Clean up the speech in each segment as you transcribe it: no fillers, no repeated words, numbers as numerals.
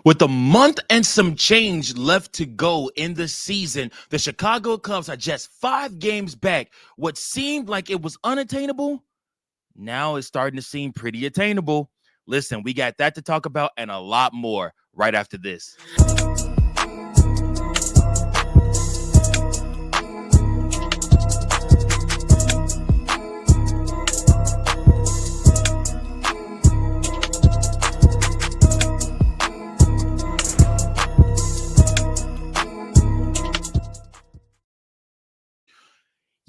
With a month and some change left to go in the season, the Chicago Cubs are just 5 games back. What seemed like it was unattainable now is starting to seem pretty attainable. Listen, we got that to talk about and a lot more right after this.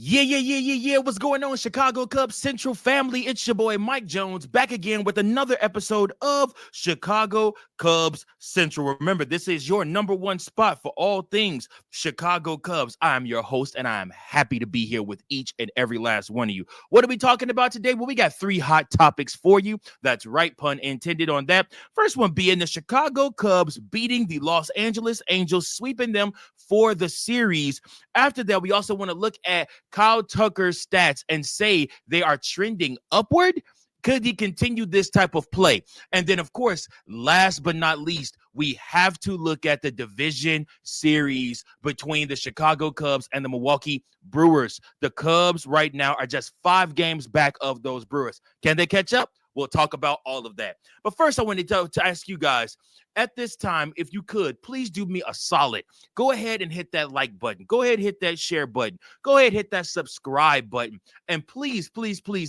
Yeah. What's going on, Chicago Cubs Central family? It's your boy, Mike Jones, back again with another episode of Chicago Cubs Central. Remember, this is your number one spot for all things Chicago Cubs. I'm your host, and I'm happy to be here with each and every last one of you. What are we talking about today? Well, we got 3 hot topics for you. That's right, pun intended on that. First one being the Chicago Cubs beating the Los Angeles Angels, sweeping them for the series. After that, we also want to look at Kyle Tucker's stats and say they are trending upward. Could he continue this type of play? And then, of course, last but not least, we have to look at the division series between the Chicago Cubs and the Milwaukee Brewers. The Cubs right now are just 5 games back of those Brewers. Can they catch up? We'll talk about all of that. But first, I wanted to ask you guys, at this time, if you could, please do me a solid. Go ahead and hit that like button. Go ahead and hit that share button. Go ahead and hit that subscribe button. And please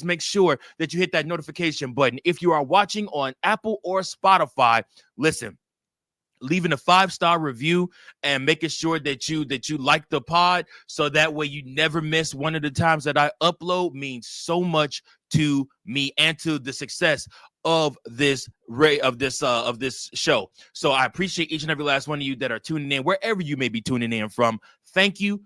make sure that you hit that notification button. If you are watching on Apple or Spotify, listen, leaving a 5-star review and making sure that you like the pod, so that way you never miss one of the times that I upload, means so much to me and to the success of this show. So I appreciate each and every last one of you that are tuning in wherever you may be tuning in from. Thank you.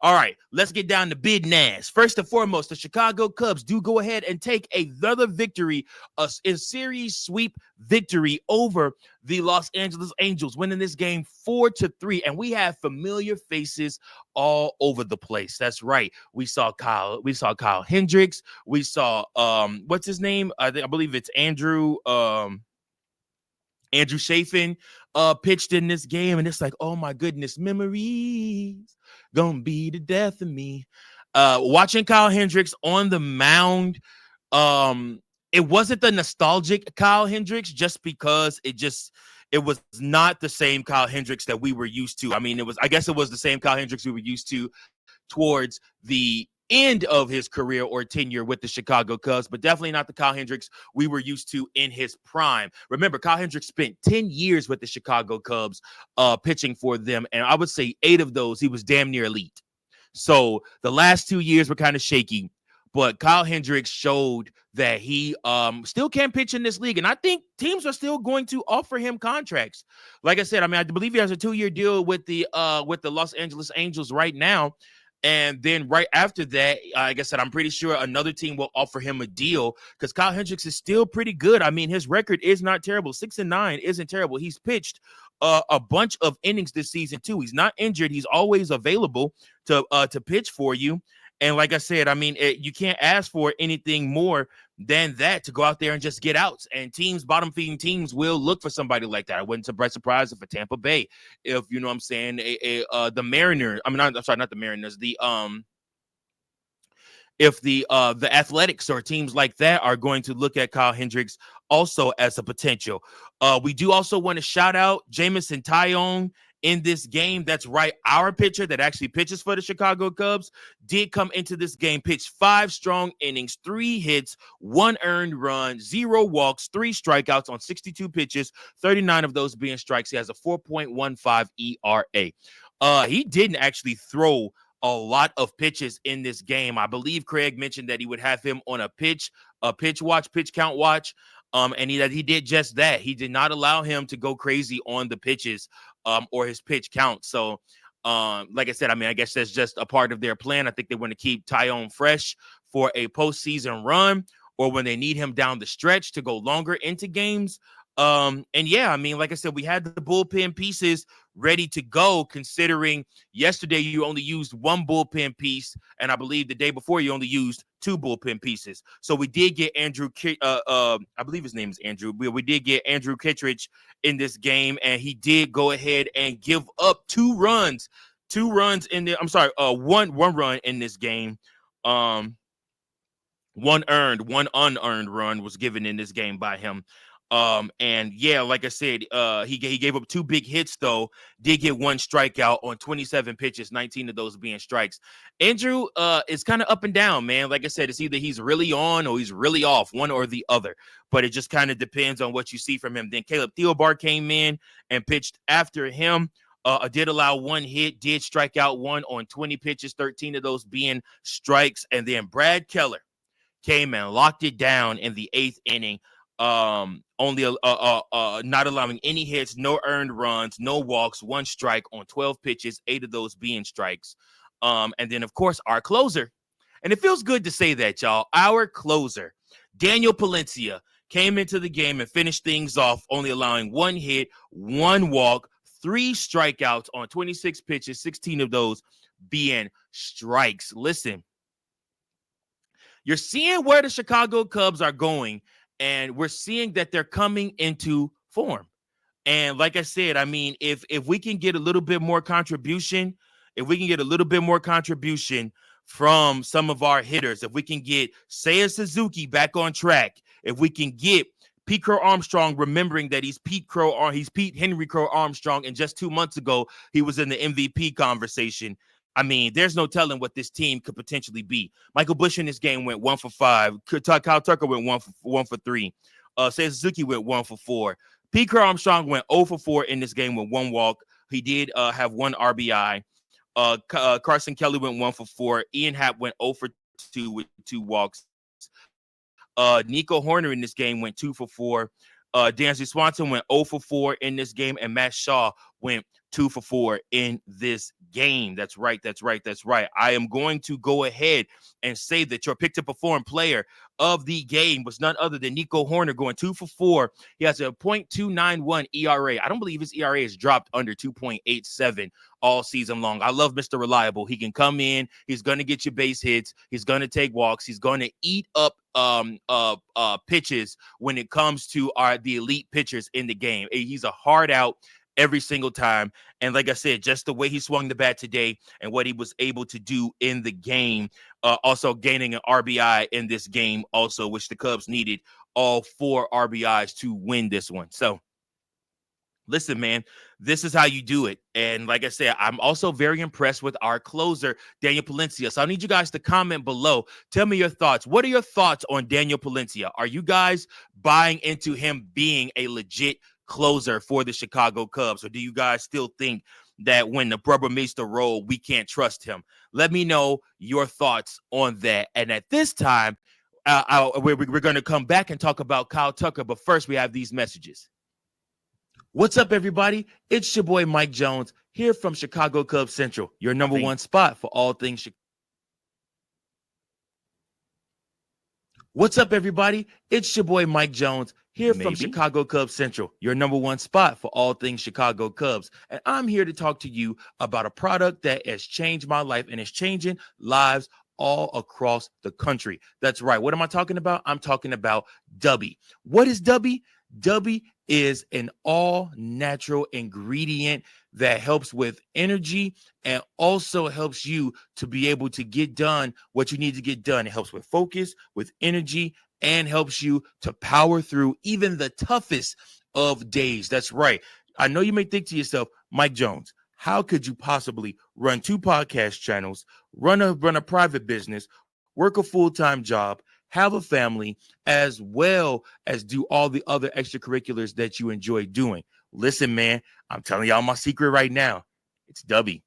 All right, let's get down to business. First and foremost, the Chicago Cubs do go ahead and take another victory, a series sweep victory over the Los Angeles Angels, winning this game 4-3. And we have familiar faces all over the place. That's right. We saw Kyle Hendricks. We saw what's his name? I believe it's Andrew Chafin pitched in this game, and it's like, oh my goodness, memories gonna be the death of me. Watching Kyle Hendricks on the mound, it wasn't the nostalgic Kyle Hendricks, just because it was not the same Kyle Hendricks that we were used to. I mean, I guess it was the same Kyle Hendricks we were used to towards the end of his career or tenure with the Chicago Cubs, but definitely not the Kyle Hendricks we were used to in his prime. Remember, Kyle Hendricks spent 10 years with the Chicago Cubs pitching for them, and I would say 8 of those he was damn near elite. So the last 2 years were kind of shaky, but Kyle Hendricks showed that he still can pitch in this league, and I think teams are still going to offer him contracts. Like I said, I mean, I believe he has a 2-year deal with the Los Angeles Angels right now. And then right after that, like I said, I'm pretty sure another team will offer him a deal, because Kyle Hendricks is still pretty good. I mean, his record is not terrible. 6-9 isn't terrible. He's pitched a bunch of innings this season too. He's not injured. He's always available to pitch for you. And like I said, I mean, you can't ask for anything more than that, to go out there and just get outs. And bottom feeding teams will look for somebody like that. I wouldn't be surprised if a Tampa Bay, if you know what I'm saying, the Mariners. I mean, I'm sorry, not the Mariners. If the Athletics or teams like that are going to look at Kyle Hendricks also as a potential. We do also want to shout out Jamison Tyone in this game. That's right. Our pitcher that actually pitches for the Chicago Cubs did come into this game, pitched 5 strong innings, 3 hits, 1 earned run, 0 walks, 3 strikeouts on 62 pitches, 39 of those being strikes. He has a 4.15 ERA. He didn't actually throw a lot of pitches in this game. I believe Craig mentioned that he would have him on a pitch count watch. And he did just that. He did not allow him to go crazy on the pitches or his pitch count. So, like I said, I mean, I guess that's just a part of their plan. I think they want to keep Tyone fresh for a postseason run, or when they need him down the stretch to go longer into games. And yeah, I mean, like I said, we had the bullpen pieces ready to go, considering yesterday you only used one bullpen piece, and I believe the day before you only used two bullpen pieces. So we did get I believe his name is Andrew. We did get Andrew Kittredge in this game, and he did go ahead and give up two runs in there. I'm sorry, one run in this game. One unearned run was given in this game by him. And yeah, like I said, he gave up two big hits, though. Did get one strikeout on 27 pitches, 19 of those being strikes. Andrew is kind of up and down, man. Like I said, it's either he's really on or he's really off, one or the other. But it just kind of depends on what you see from him. Then Caleb Thielbar came in and pitched after him. Did allow one hit, did strike out one on 20 pitches, 13 of those being strikes. And then Brad Keller came and locked it down in the 8th inning. Only not allowing any hits, no earned runs, no walks, one strike on 12 pitches, 8 of those being strikes. And then, of course, our closer. And it feels good to say that, y'all. Our closer, Daniel Palencia, came into the game and finished things off, only allowing one hit, one walk, 3 strikeouts on 26 pitches, 16 of those being strikes. Listen, you're seeing where the Chicago Cubs are going, and we're seeing that they're coming into form. And like I said, I mean, if we can get a little bit more contribution, from some of our hitters, if we can get Seiya Suzuki back on track, if we can get Pete Crow Armstrong, remembering that he's Pete Henry Crow Armstrong, and just 2 months ago he was in the MVP conversation. I mean, there's no telling what this team could potentially be. Michael Busch in this game went 1 for 5. Kyle Tucker went 1 for 3. Seiya Suzuki went 1 for 4. Pete Crow Armstrong went 0 for 4 in this game with one walk. He did have one RBI. Carson Kelly went 1 for 4. Ian Happ went 0 for 2 with 2 walks. Nico Horner in this game went 2 for 4. Dansby Swanson went 0 for 4 in this game, and Matt Shaw went 2 for 4 in this game. That's right. I am going to go ahead and say that your pick to perform player of the game was none other than Nico Horner, going 2 for 4. He has a .291 ERA. I don't believe his ERA has dropped under 2.87 all season long. I love Mr. Reliable. He can come in. He's going to get you base hits. He's going to take walks. He's going to eat up pitches when it comes to the elite pitchers in the game. He's a hard out every single time. And like I said, just the way he swung the bat today and what he was able to do in the game, also gaining an RBI in this game also, which the Cubs needed all 4 RBIs to win this one. So listen, man, this is how you do it. And like I said, I'm also very impressed with our closer, Daniel Palencia. So I need you guys to comment below. Tell me your thoughts. What are your thoughts on Daniel Palencia? Are you guys buying into him being a legit closer for the Chicago Cubs? Or do you guys still think that when the rubber meets the road, we can't trust him? Let me know your thoughts on that. And at this time, we're going to come back and talk about Kyle Tucker. But first, we have these messages. What's up, everybody? It's your boy, Mike Jones, here from Chicago Cubs Central, your number one spot for all things Chicago. What's up, everybody? It's your boy, Mike Jones, here from Chicago Cubs Central, your number one spot for all things Chicago Cubs. And I'm here to talk to you about a product that has changed my life and is changing lives all across the country. That's right. What am I talking about? I'm talking about Dubby. What is Dubby? Dubby is an all-natural ingredient that helps with energy and also helps you to be able to get done what you need to get done. It helps with focus, with energy, and helps you to power through even the toughest of days. That's right. I know you may think to yourself, Mike Jones, how could you possibly run 2 podcast channels, run a private business, work a full-time job, have a family, as well as do all the other extracurriculars that you enjoy doing? Listen, man, I'm telling y'all my secret right now. It's Dubby.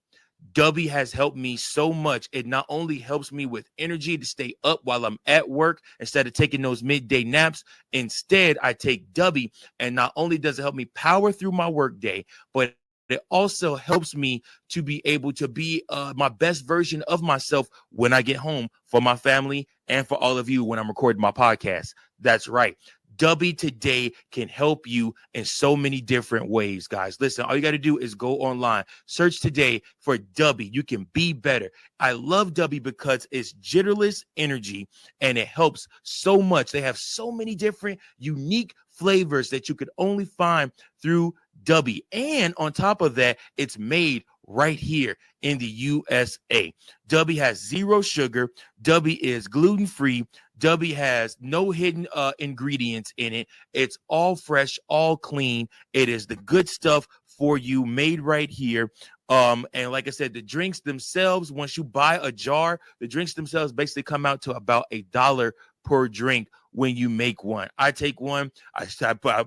Dubby has helped me so much. It not only helps me with energy to stay up while I'm at work instead of taking those midday naps. Instead, I take Dubby, and not only does it help me power through my work day, but it also helps me to be able to be my best version of myself when I get home for my family and for all of you when I'm recording my podcast. That's right. W today can help you in so many different ways, guys. Listen, all you got to do is go online, search today for W. You can be better. I love W because it's jitterless energy and it helps so much. They have so many different unique flavors that you could only find through W. And on top of that, it's made right here in the USA. W has zero sugar. W is gluten free. W has no hidden ingredients in it. It's all fresh, all clean. It is the good stuff for you, made right here. And like I said, the drinks themselves, once you buy a jar, the drinks themselves basically come out to about $1 per drink when you make one. I take one, I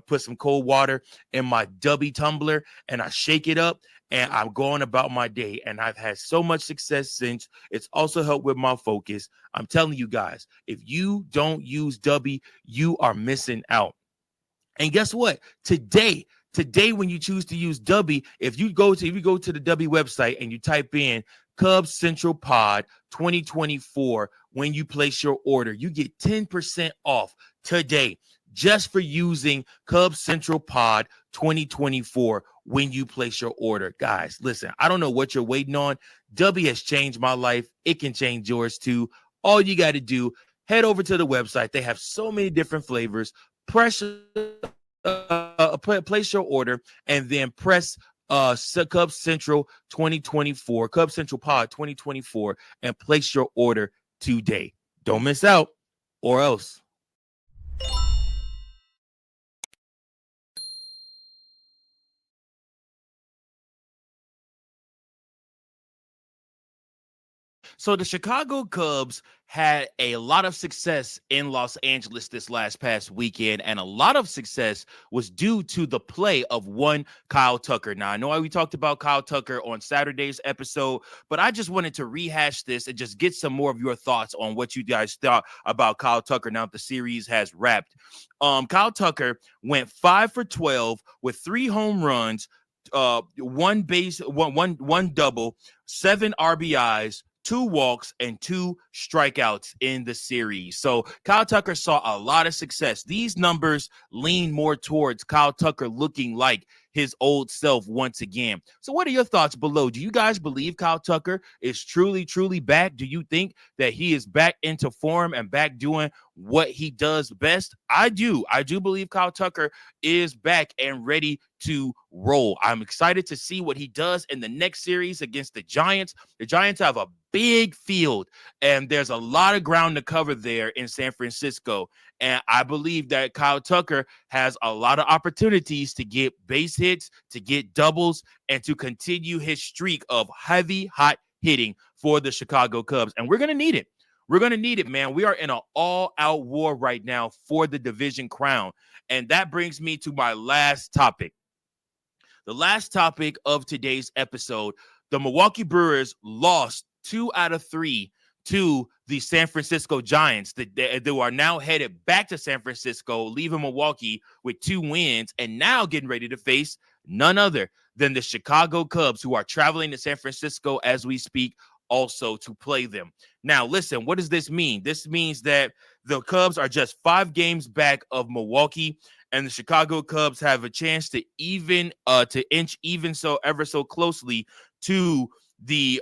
put some cold water in my W tumbler and I shake it up and I'm going about my day. And I've had so much success since. It's also helped with my focus. I'm telling you guys, if you don't use W, you are missing out. And guess what? Today, when you choose to use W, if you go to the W website and you type in Cubs Central Pod 2024, when you place your order, you get 10% off today just for using Cubs Central Pod 2024 when you place your order. Guys, listen, I don't know what you're waiting on. W has changed my life. It can change yours too. All you got to do, head over to the website. They have so many different flavors. Place your order and then press Cubs Central 2024, Cubs Central Pod 2024, and place your order today. Don't miss out, or else. So the Chicago Cubs had a lot of success in Los Angeles this last past weekend, and a lot of success was due to the play of one Kyle Tucker. Now, I know we talked about Kyle Tucker on Saturday's episode, but I just wanted to rehash this and just get some more of your thoughts on what you guys thought about Kyle Tucker now that the series has wrapped. Kyle Tucker went 5 for 12 with 3 home runs, one double, 7 RBIs, 2 walks, and 2 strikeouts in the series. So Kyle Tucker saw a lot of success. These numbers lean more towards Kyle Tucker looking like his old self once again. So what are your thoughts below? Do you guys believe Kyle Tucker is truly back? Do you think that he is back into form and back doing what he does best? I do. I do believe Kyle Tucker is back and ready to roll. I'm excited to see what he does in the next series against the Giants. The Giants have a big field, and there's a lot of ground to cover there in San Francisco. And I believe that Kyle Tucker has a lot of opportunities to get base hits, to get doubles, and to continue his streak of heavy, hot hitting for the Chicago Cubs. And we're going to need it. We're going to need it, man. We are in an all-out war right now for the division crown. And that brings me to my last topic. The last topic of today's episode, the Milwaukee Brewers lost 2 out of 3 to the San Francisco Giants. They are now headed back to San Francisco, leaving Milwaukee with 2 wins, and now getting ready to face none other than the Chicago Cubs, who are traveling to San Francisco as we speak, also to play them. Now, listen, what does this mean? This means that the Cubs are just 5 games back of Milwaukee, and the Chicago Cubs have a chance to inch even so ever so closely to the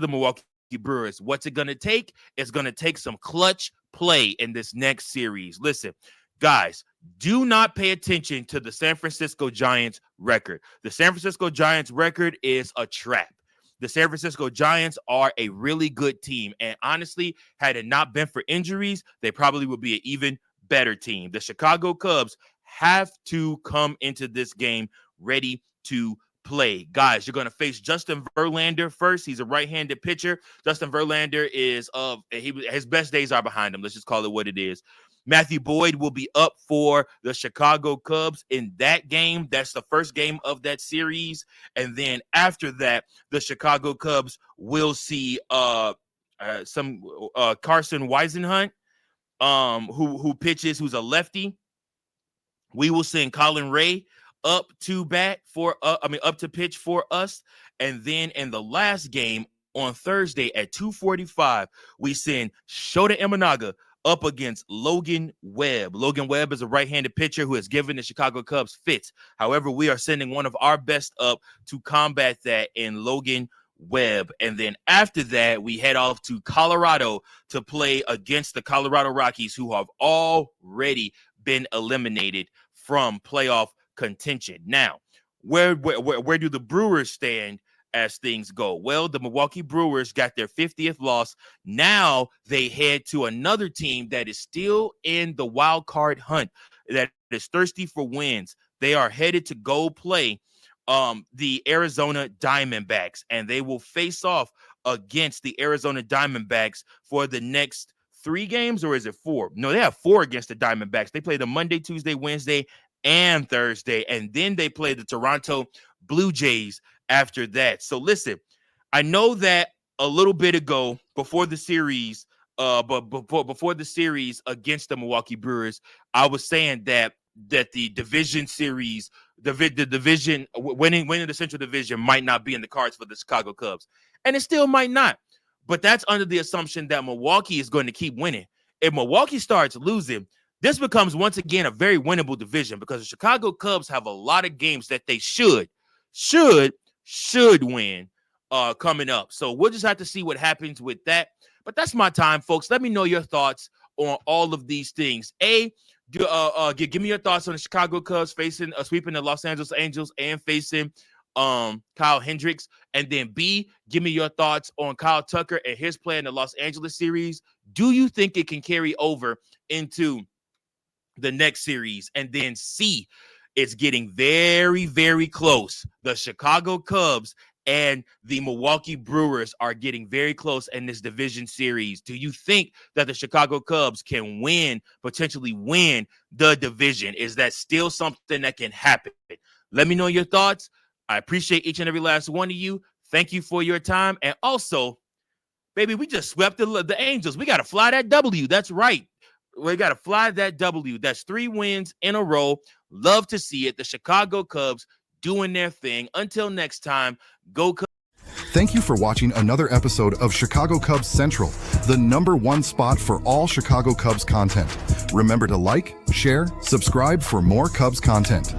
Milwaukee Brewers. What's it going to take? It's going to take some clutch play in this next series. Listen, guys, do not pay attention to the San Francisco Giants record. The San Francisco Giants record is a trap. The San Francisco Giants are a really good team. And honestly, had it not been for injuries, they probably would be an even better team. The Chicago Cubs have to come into this game ready to play. Guys, you're going to face Justin Verlander first. He's a right-handed pitcher. Justin Verlander is his best days are behind him. Let's just call it what it is. Matthew Boyd will be up for the Chicago Cubs in that game. That's the first game of that series. And then after that, the Chicago Cubs will see some Carson Weisenhunt, who pitches, who's a lefty. We will send Colin Ray up to pitch for us. And then in the last game on Thursday at 2:45, we send Shota Imanaga up against Logan Webb. Logan Webb is a right-handed pitcher who has given the Chicago Cubs fits. However, we are sending one of our best up to combat that in Logan Webb. And then after that, we head off to Colorado to play against the Colorado Rockies, who have already been eliminated from playoff contention. Now, where do the Brewers stand as things go? Well, the Milwaukee Brewers got their 50th loss. Now they head to another team that is still in the wild card hunt, that is thirsty for wins. They are headed to go play the Arizona Diamondbacks, and they will face off against the Arizona Diamondbacks for the next 3 games, or is it 4? No, they have 4 against the Diamondbacks. They play the Monday, Tuesday, Wednesday, and Thursday, and then they play the Toronto Blue Jays after that. So listen, I know that a little bit ago before the series, before the series against the Milwaukee Brewers, I was saying that the division series, the division winning the Central Division might not be in the cards for the Chicago Cubs, and it still might not. But that's under the assumption that Milwaukee is going to keep winning. If Milwaukee starts losing, this becomes once again a very winnable division, because the Chicago Cubs have a lot of games that they should win coming up. So we'll just have to see what happens with that. But that's my time, folks. Let me know your thoughts on all of these things. Give me your thoughts on the Chicago Cubs sweeping the Los Angeles Angels and facing Kyle Hendricks. And then B, give me your thoughts on Kyle Tucker and his play in the Los Angeles series. Do you think it can carry over into the next series? And then C, it's getting very, very close. The Chicago Cubs and the Milwaukee Brewers are getting very close in this division series. Do you think that the Chicago Cubs can potentially win the division? Is that still something that can happen? Let me know your thoughts. I appreciate each and every last one of you. Thank you for your time. And also, baby, we just swept the Angels. We got to fly that W. That's right. We got to fly that W. That's 3 wins in a row. Love to see it. The Chicago Cubs doing their thing. Until next time, go Cubs. Thank you for watching another episode of Chicago Cubs Central, the #1 spot for all Chicago Cubs content. Remember to like, share, subscribe for more Cubs content.